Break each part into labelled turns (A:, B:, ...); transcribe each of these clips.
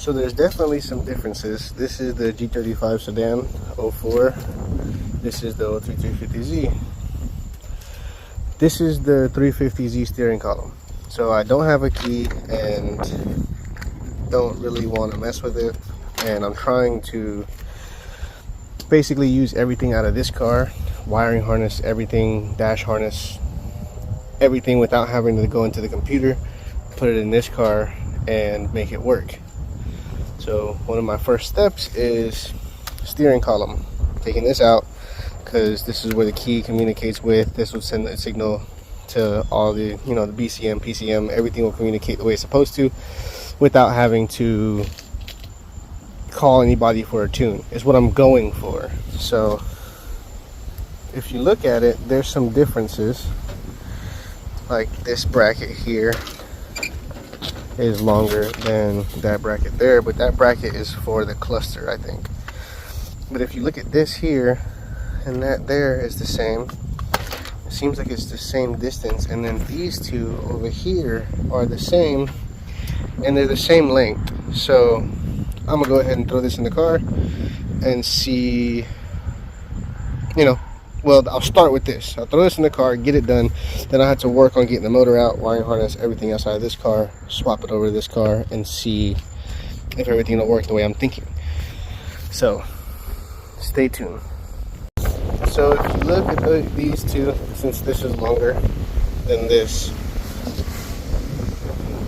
A: So there's definitely some differences. This is the G35 sedan 04. This is the 350Z. This is the 350Z steering column. So I don't have a key and don't really want to mess with it. And I'm trying to basically use everything out of this car, wiring harness, everything, dash harness, everything, without having to go into the computer, put it in this car and make it work. So one of my first steps is steering column, taking this out, because this is where the key communicates with. This will send a signal to all the, you know, the BCM, PCM, everything will communicate the way it's supposed to without having to call anybody for a tune, is what I'm going for. So if you look at it, there's some differences. Like this bracket here is longer than that bracket there, but that bracket is for the cluster, I think. But if you look at this here and that there is the same, it seems like it's the same distance, and then these two over here are the same and they're the same length. So I'm gonna go ahead and throw this in the car and see, you know, well, I'll start with this. I'll throw this in the car, get it done. Then I have to work on getting the motor out, wiring harness, everything outside of this car, swap it over to this car, and see if everything will work the way I'm thinking. So, stay tuned. So if you look at these two, since this is longer than this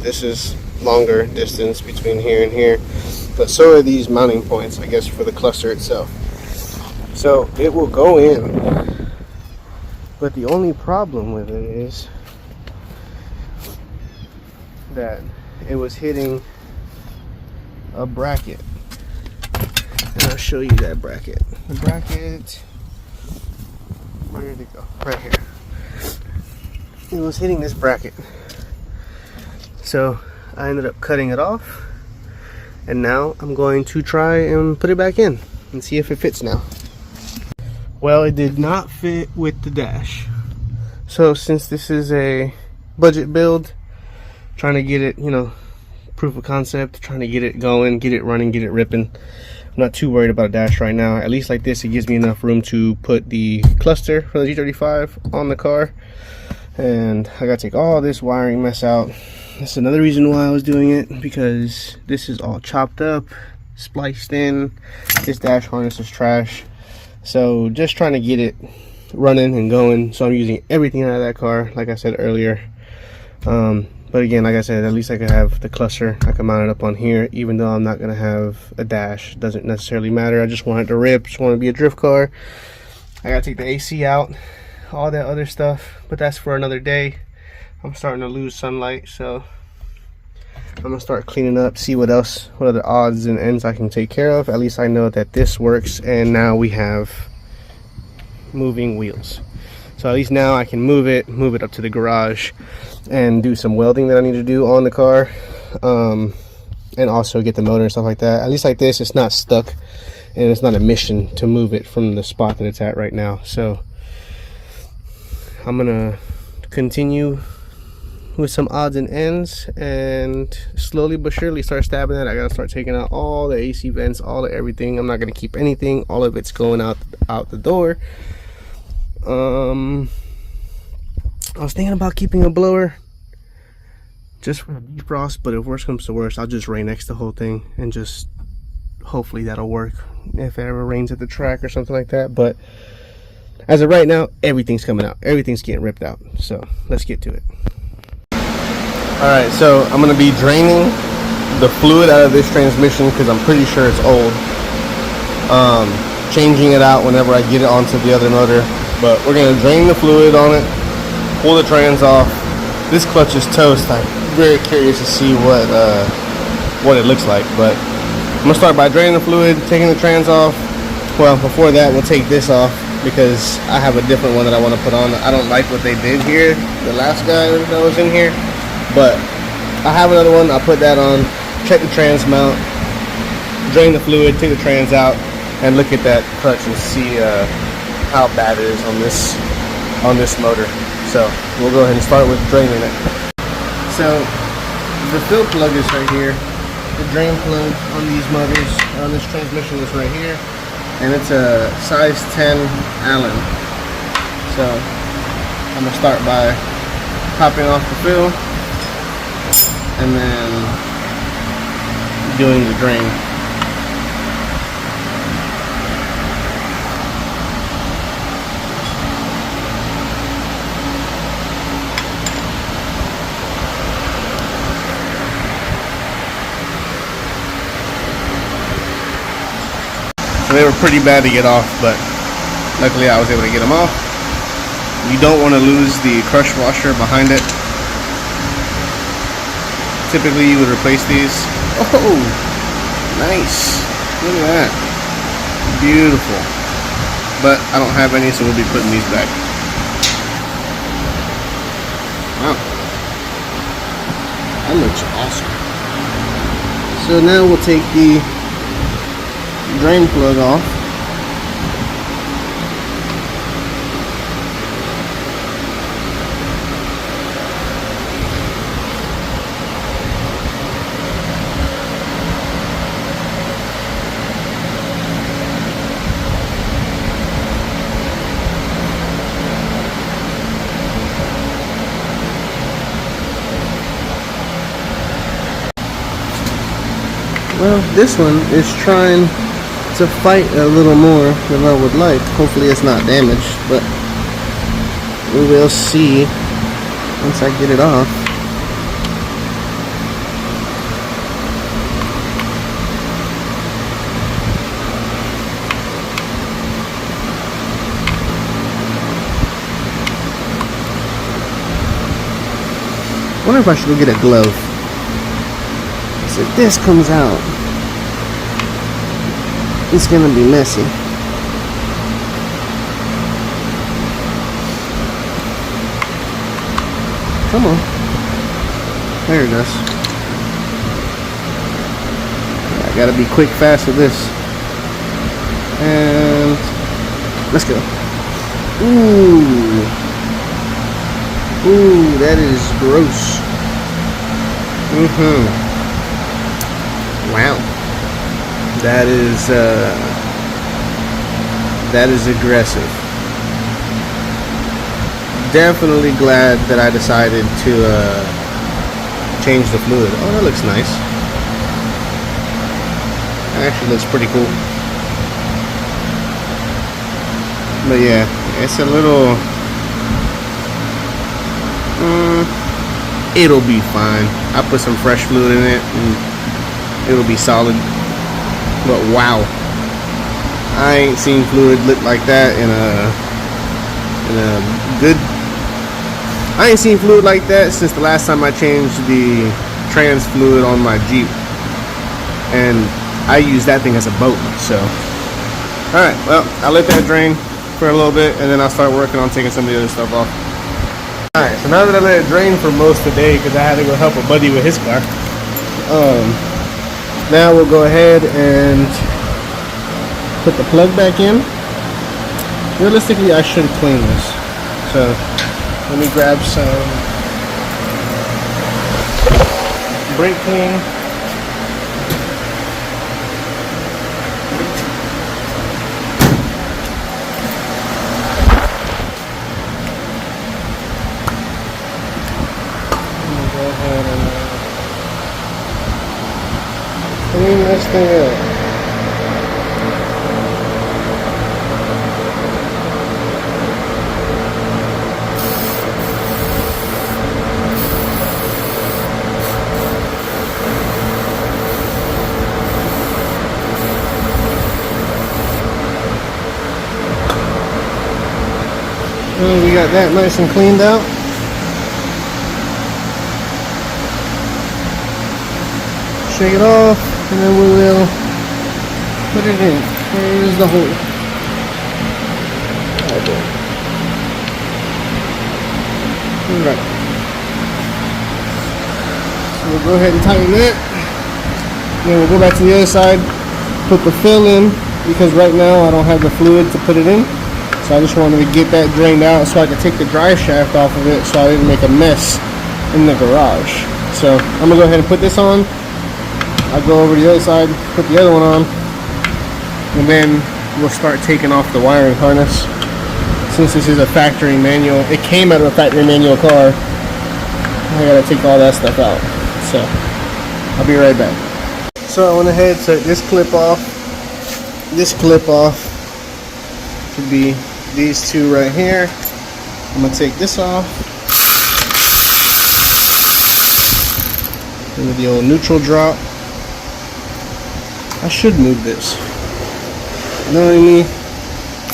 A: is longer distance between here and here. But so are these mounting points, I guess, for the cluster itself. So it will go in, but the only problem with it is that it was hitting a bracket, and I'll show you that bracket. The bracket, where did it go? Right here. It was hitting this bracket, so I ended up cutting it off, and now I'm going to try and put it back in and see if it fits now. Well, it did not fit with the dash. So since this is a budget build, trying to get it, you know, proof of concept, trying to get it going, get it running, get it ripping, I'm not too worried about a dash right now. At least like this, it gives me enough room to put the cluster for the G35 on the car. And I gotta take all this wiring mess out. That's another reason why I was doing it, because this is all chopped up, spliced in. This dash harness is trash. So just trying to get it running and going. So I'm using everything out of that car, like I said earlier. But again, like I said, at least I can have the cluster. I can mount it up on here, even though I'm not gonna have a dash. Doesn't necessarily matter. I just want it to rip. Just want to be a drift car. I gotta take the AC out, all that other stuff, but that's for another day. I'm starting to lose sunlight, so I'm gonna start cleaning up, see what other odds and ends I can take care of. At least I know that this works, and now we have moving wheels. So at least now I can move it up to the garage and do some welding that I need to do on the car, and also get the motor and stuff like that. At least like this, it's not stuck, and it's not a mission to move it from the spot that it's at right now. So I'm gonna continue with some odds and ends, and slowly but surely start stabbing it. I gotta start taking out all the AC vents, all the everything. I'm not gonna keep anything. All of it's going out the door. I was thinking about keeping a blower just for the defrost, but if worse comes to worse, I'll just rain next the whole thing, and just hopefully that'll work if it ever rains at the track or something like that. But as of right now, everything's coming out, everything's getting ripped out. So let's get to it. Alright, so I'm going to be draining the fluid out of this transmission because I'm pretty sure it's old. Changing it out whenever I get it onto the other motor. But we're going to drain the fluid on it, pull the trans off. This clutch is toast. I'm very curious to see what it looks like. But I'm going to start by draining the fluid, taking the trans off. Well, before that, we'll take this off because I have a different one that I want to put on. I don't like what they did here, the last guy that was in here. But I have another one. I'll put that on, check the trans mount, drain the fluid, take the trans out, and look at that clutch and see how bad it is on this motor. So we'll go ahead and start with draining it. So the fill plug is right here. the drain plug on these motors, on this transmission is right here, and it's a size 10 Allen. So I'm gonna start by popping off the fill and then doing the drain. So they were pretty bad to get off, but luckily I was able to get them off. You don't want to lose the crush washer behind it. Typically you would replace these. Oh, nice. Look at that. Beautiful. But I don't have any, so we'll be putting these back. Wow. That looks awesome. So now we'll take the drain plug off. Well, this one is trying to fight a little more than I would like. Hopefully it's not damaged, but we will see once I get it off. I wonder if I should go get a glove. So if this comes out, it's gonna be messy. Come on. There it goes. I gotta be quick, fast with this. And let's go. Ooh. Ooh, that is gross. Wow. That is aggressive. Definitely glad that I decided to change the fluid. Oh, that looks nice. That actually looks pretty cool. But yeah, it's a little... it'll be fine. I put some fresh fluid in it and it'll be solid. But wow, I ain't seen fluid look like that in a good... I ain't seen fluid like that since the last time I changed the trans fluid on my Jeep, and I use that thing as a boat. So alright, well, I'll let that drain for a little bit and then I'll start working on taking some of the other stuff off. Alright, so now that I let it drain for most of the day because I had to go help a buddy with his car, now we'll go ahead and put the plug back in. Realistically, I should clean this. So let me grab some brake clean. Go ahead and clean this thing up. And we got that nice and cleaned out. Shake it off, and then we will put it in. Here's the hole. Alright. So we'll go ahead and tighten that. Then we'll go back to the other side, put the fill in, because right now I don't have the fluid to put it in. So I just wanted to get that drained out so I could take the drive shaft off of it so I didn't make a mess in the garage. So I'm going to go ahead and put this on. I'll go over to the other side, put the other one on, and then we'll start taking off the wiring harness. Since this is a factory manual, it came out of a factory manual car, I gotta take all that stuff out. So I'll be right back. So I went ahead, took this clip off. This clip off should be these two right here. I'm gonna take this off. And with the old neutral drop, I should move this. You know what I mean?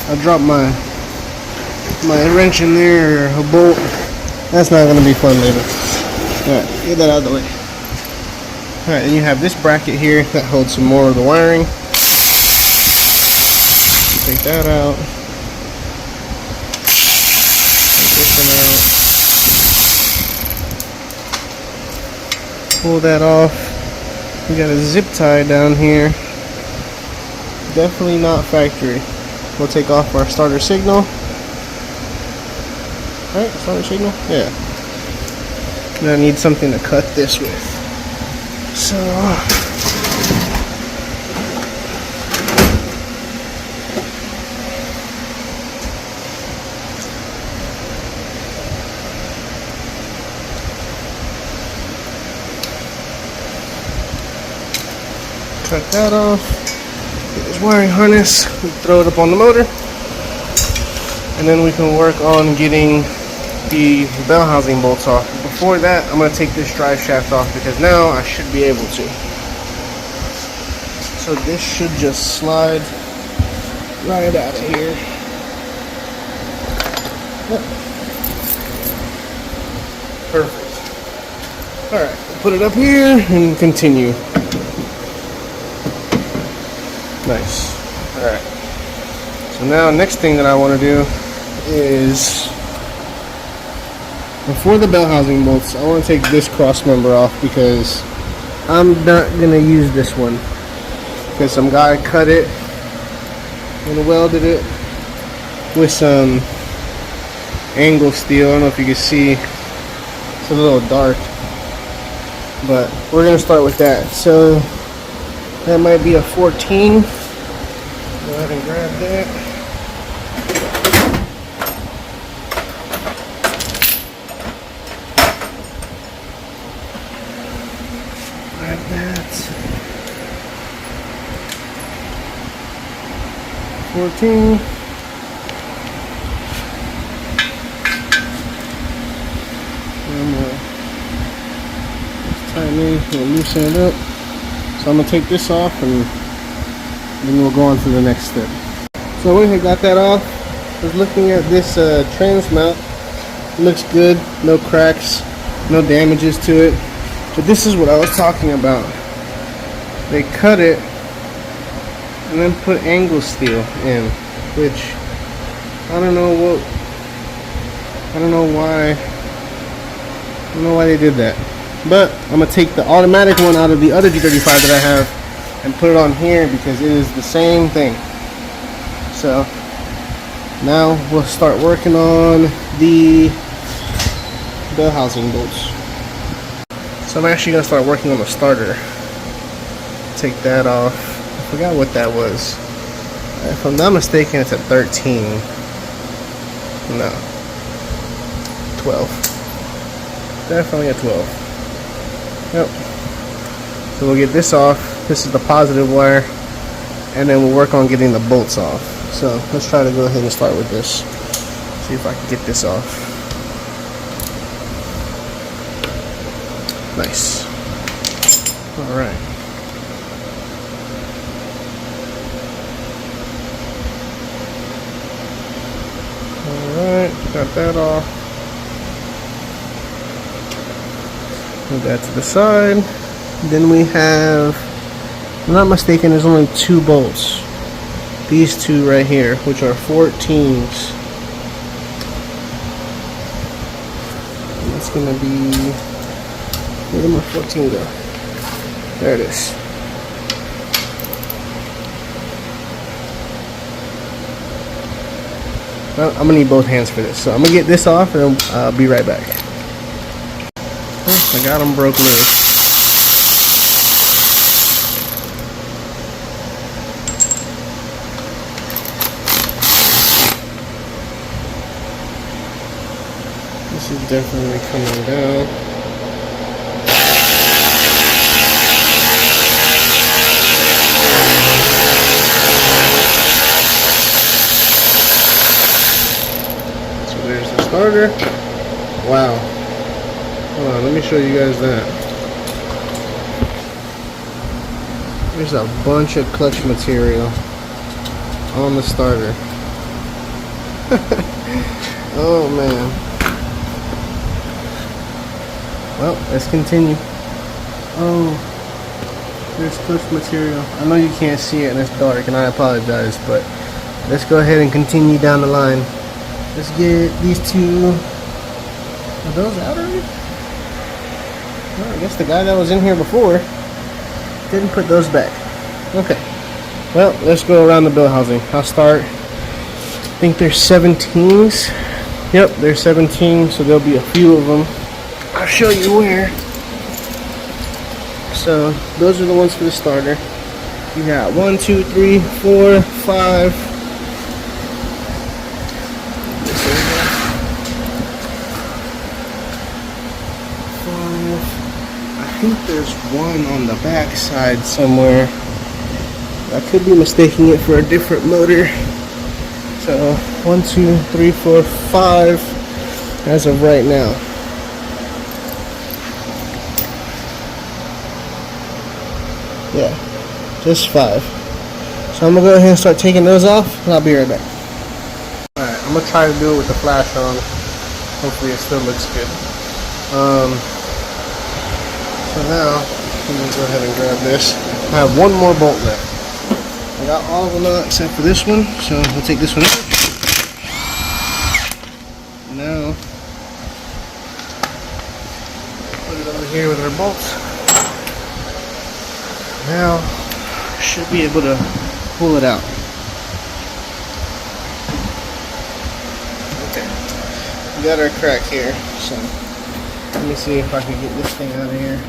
A: I dropped my wrench in there, or a bolt. That's not gonna be fun later. Alright, get that out of the way. Alright, and you have this bracket here that holds some more of the wiring. Take that out. Take this one out. Pull that off. We got a zip tie down here. Definitely not factory. We'll take off our starter signal. Alright, starter signal? Yeah. Then I need something to cut this with. So cut that off. Get this wiring harness, throw it up on the motor, and then we can work on getting the bell housing bolts off. Before that, I'm going to take this drive shaft off because now I should be able to. So this should just slide right out of here. Yep. Perfect. Alright, put it up here and continue. Nice. Alright. So now next thing that I want to do is, before the bell housing bolts, I want to take this cross member off because I'm not going to use this one. Because some guy cut it and welded it with some angle steel. I don't know if you can see. It's a little dark. But we're going to start with that. So that might be a 14. Go ahead and grab that. Grab that. 14. We'll loosen it up. So I'm going to take this off and then we'll go on to the next step. So I went and got that off. I was looking at this trans mount. It looks good, no cracks, no damages to it. But this is what I was talking about. They cut it and then put angle steel in, which I don't know why they did that. But I'm gonna take the automatic one out of the other G35 that I have and put it on here because it is the same thing. So now we'll start working on the bell housing bolts. So I'm actually gonna start working on the starter. Take that off. I forgot what that was. If I'm not mistaken, it's a 13. No, 12. Definitely a 12. Yep. So we'll get this off. This is the positive wire, and then we'll work on getting the bolts off. So let's try to go ahead and start with this. See if I can get this off. Nice. All right. Alright, got that off. Move that to the side. Then we have, if I'm not mistaken, there's only 2 bolts. These 2 right here, which are 14s. And that's gonna be, where did my 14 go? There it is. Well, I'm gonna need both hands for this, so I'm gonna get this off and I'll be right back. I got them broke loose. definitely coming down. So there's the starter. Wow. Hold on, let me show you guys that. There's a bunch of clutch material on the starter. Oh man. Well, let's continue. Oh, there's clutch material. I know you can't see it and it's dark, and I apologize, but let's go ahead and continue down the line. Let's get these two. Are those out already? Well, I guess the guy that was in here before didn't put those back. Okay. Well, let's go around the bill housing. I'll start. I think there's 17s. Yep, there's 17, so there'll be a few of them. I'll show you where. So those are the ones for the starter. You got 1, 2, 3, 4, 5. I think there's one on the back side somewhere. I could be mistaking it for a different motor. So 1, 2, 3, 4, 5 as of right now. Yeah, just 5. So I'm gonna go ahead and start taking those off, and I'll be right back. Alright, I'm gonna try to do it with the flash on. Hopefully it still looks good. So now, let me go ahead and grab this. I have one more bolt left. I got all of them out except for this one, so we'll take this one out. Now, put it over here with our bolts. Now, should be able to pull it out. Okay, we got our crack here, so let me see if I can get this thing out of here.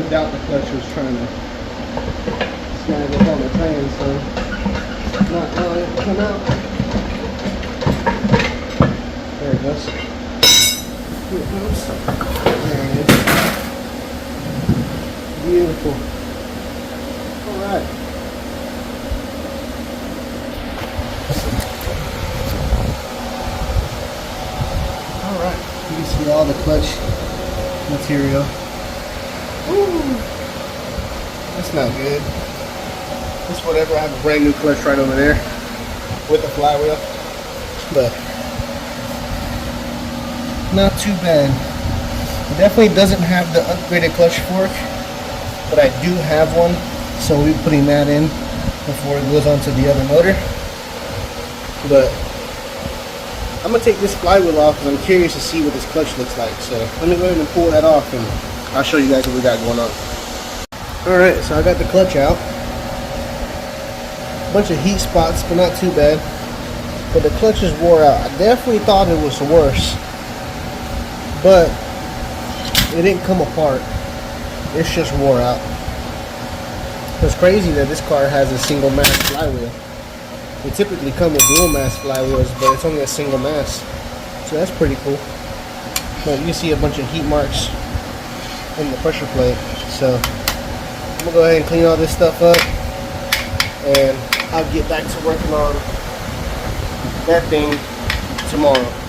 A: Doubt the clutch was trying to snag up on the train, so not allowing it to come out. There it goes. Here it goes. There it is. Beautiful. Alright. You see all the clutch material. Ooh, that's not good. It's whatever. I have a brand new clutch right over there with the flywheel, but not too bad. It definitely doesn't have the upgraded clutch fork, but I do have one, so we'll be putting that in before it goes on to the other motor. But I'm gonna take this flywheel off because I'm curious to see what this clutch looks like. So let me go ahead and pull that off and I'll show you guys what we got going on. Alright, so I got the clutch out. Bunch of heat spots, but not too bad. But the clutch is wore out. I definitely thought it was worse, but it didn't come apart. It's just wore out. It's crazy that this car has a single mass flywheel. They typically come with dual mass flywheels, but it's only a single mass, so that's pretty cool. But you can see a bunch of heat marks in the pressure plate. So I'm gonna go ahead and clean all this stuff up, and I'll get back to working on that thing tomorrow.